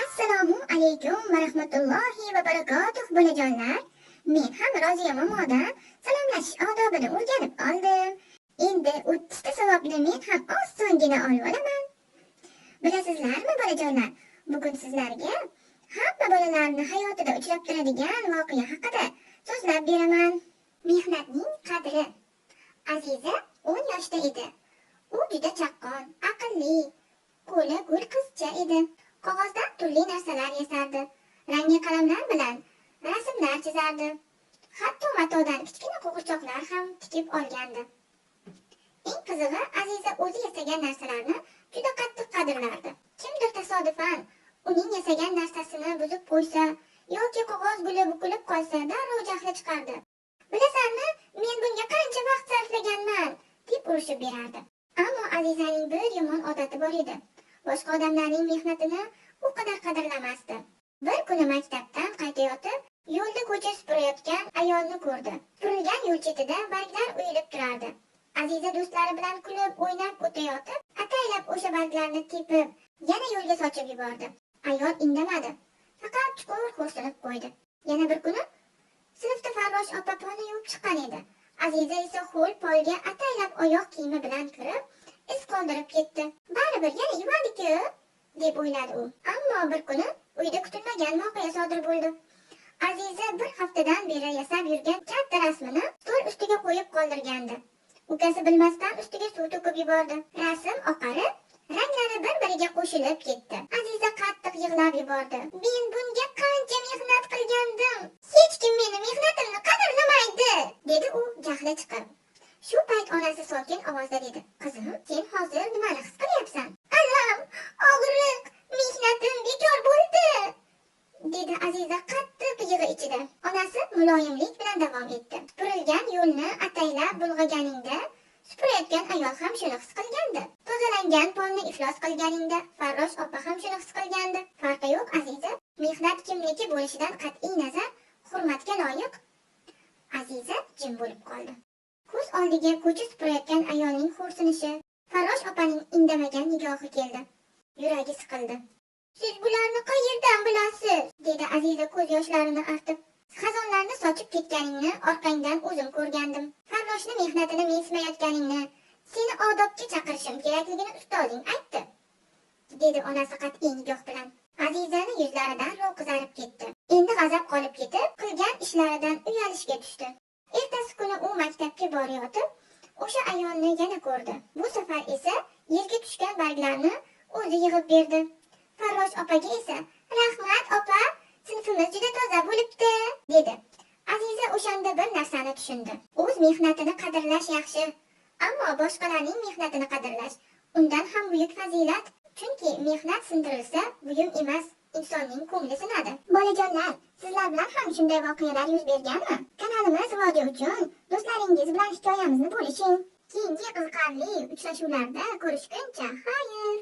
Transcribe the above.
Assalomu alaykum va rahmatullohi va barakatuh bolajonlar. Men ham Roziya momodan salomlashish odobini o'rganib oldim. Endi o'ttizta savobni men ham osongina olib olaman. Bilasizlarmi bolajonlar, bugun sizlarga hamma bolalarni hayotida uchrab turadigan voqea haqida so'zlab beraman. Mehnatning qadri. Aziza 10 yoshda edi. U juda chaqqon, aqlli, qo'li gul qizcha edi. Qog'ozdan turli narsalar yasardi. Rangli qalamlar bilan rasmlar chizardi. Hatto matodan kichkina qo'g'irchoqlar ham tikib olgandi. Eng qizig'i, Aziza o'zi yasagan narsalarni juda qattiq qadrlardi. Kimdir tasodifan uning yasagan narsasini buzib qo'ysa yoki qog'oz guli bukilib qolsa, darrov jahli chiqardi. Bilasanmi, men bunga qancha vaqt sarflaganman, deb urishib berardi. Ammo Azizaning bir yomon odati bor edi. Boshqa odamlarning mehnatini u qadar qadrlamasdi. Bir kuni maktabdan qaytayotib, yo'lda ko'cha supurayotgan ayolni ko'rdi. Supurilgan yo'l chetida barglar uyilib turardi. Aziza do'stlari bilan kulib, o'ynab o'tayotib, ataylab o'sha barglarni tepib, yana yo'lga sochib yubordi. Ayol indamadi. Faqat chuqur xo'rsinib qo'ydi. Yana bir kuni sinfda Farrosh opa poni yuvib chiqqan edi. Aziza esa ho'l polga ataylab oyoq kiyimi bilan kirib, iz qoldirib ketdi. Baribir yana yuvadi-ku, deb o'yladi u. Ammo bir kuni uyda kutilmagan voqea sodir bo'ldi. Aziza bir haftadan beri yasab yurgan katta rasmini stol ustiga qo'yib qoldirgandi. Ukasi bilmasdan ustiga suv to'kib yubordi. Rasm oqarib, ranglari bir-biriga qo'shilib ketdi. Aziza qattiq yig'lab yubordi. Men bunga qancha mehnat qilgandim. Hech kim meni mehnatimni qadrlamaydi, dedi u jahli chiqib. Shu payt onasi sokin ovozda dedi: "Qizim, sen hozir nimani his qilyapsan?" "Alam, og'riq, mehnatim bekor bo'ldi", dedi Aziza qattiq yig'i ichida. Onasi muloyimlik bilan davom etdi. Supurilgan yo'lni ataylab bulg'aganingda, supurayotgan ayol ham shuni his qilgandi. Tozalangan polni iflos qilganingda, Farrosh opa ham shuni his qilgandi. Farqi yo'q, Aziza. Mehnat kimniki bo'lishidan qat'iy nazar hurmatga loyiq. Aziza jim bo'lib qoldi. Ko'z oldiga ko'cha supurayotgan ayolning xo'rsinishi, Farrosh opaning indamagan nigohi keldi. Yuragi siqildi. "Siz bularni qayerdan bilasiz?" dedi Aziza ko'z yoshlarini artib. "Xazonlarni sochib ketganingni orqangdan o'zim ko'rgandim. Farroshni mehnatini mensimayotganingni, seni odobga chaqirishim kerakligini ustozing aytdi", dedi onasi qat'iy nigoh bilan. Azizani yuzlari darrov qizarib ketdi. Endi g'azab qolib ketib, qilgan ishlaridan uyalishga tushdi. Ertasi kuni u maktabga borayotib, o'sha ayolni yana ko'rdi. Bu safar esa yerga tushgan barglarni o'zi yig'ib berdi. Farrosh opaga esa: "Rahmat opa, sinfimiz juda toza bo'libdi", dedi. Aziza o'shanda bir narsani tushundi. O'z mehnatini qadrlash yaxshi, ammo boshqalarning mehnatini qadrlash undan ham buyuk fazilat. Chunki mehnat sindirilsa, buyum emas, insonning ko'ngli sinadi. Bolajonlar, sizlar bilan ham shunday voqealar yuz berganmi? Kanalimiz rivoji uchun do'stlaringiz bilan hikoyamizni bo'lishing. Keyingi qiziqarli uchrashuvlarda ko'rishguncha, xayr!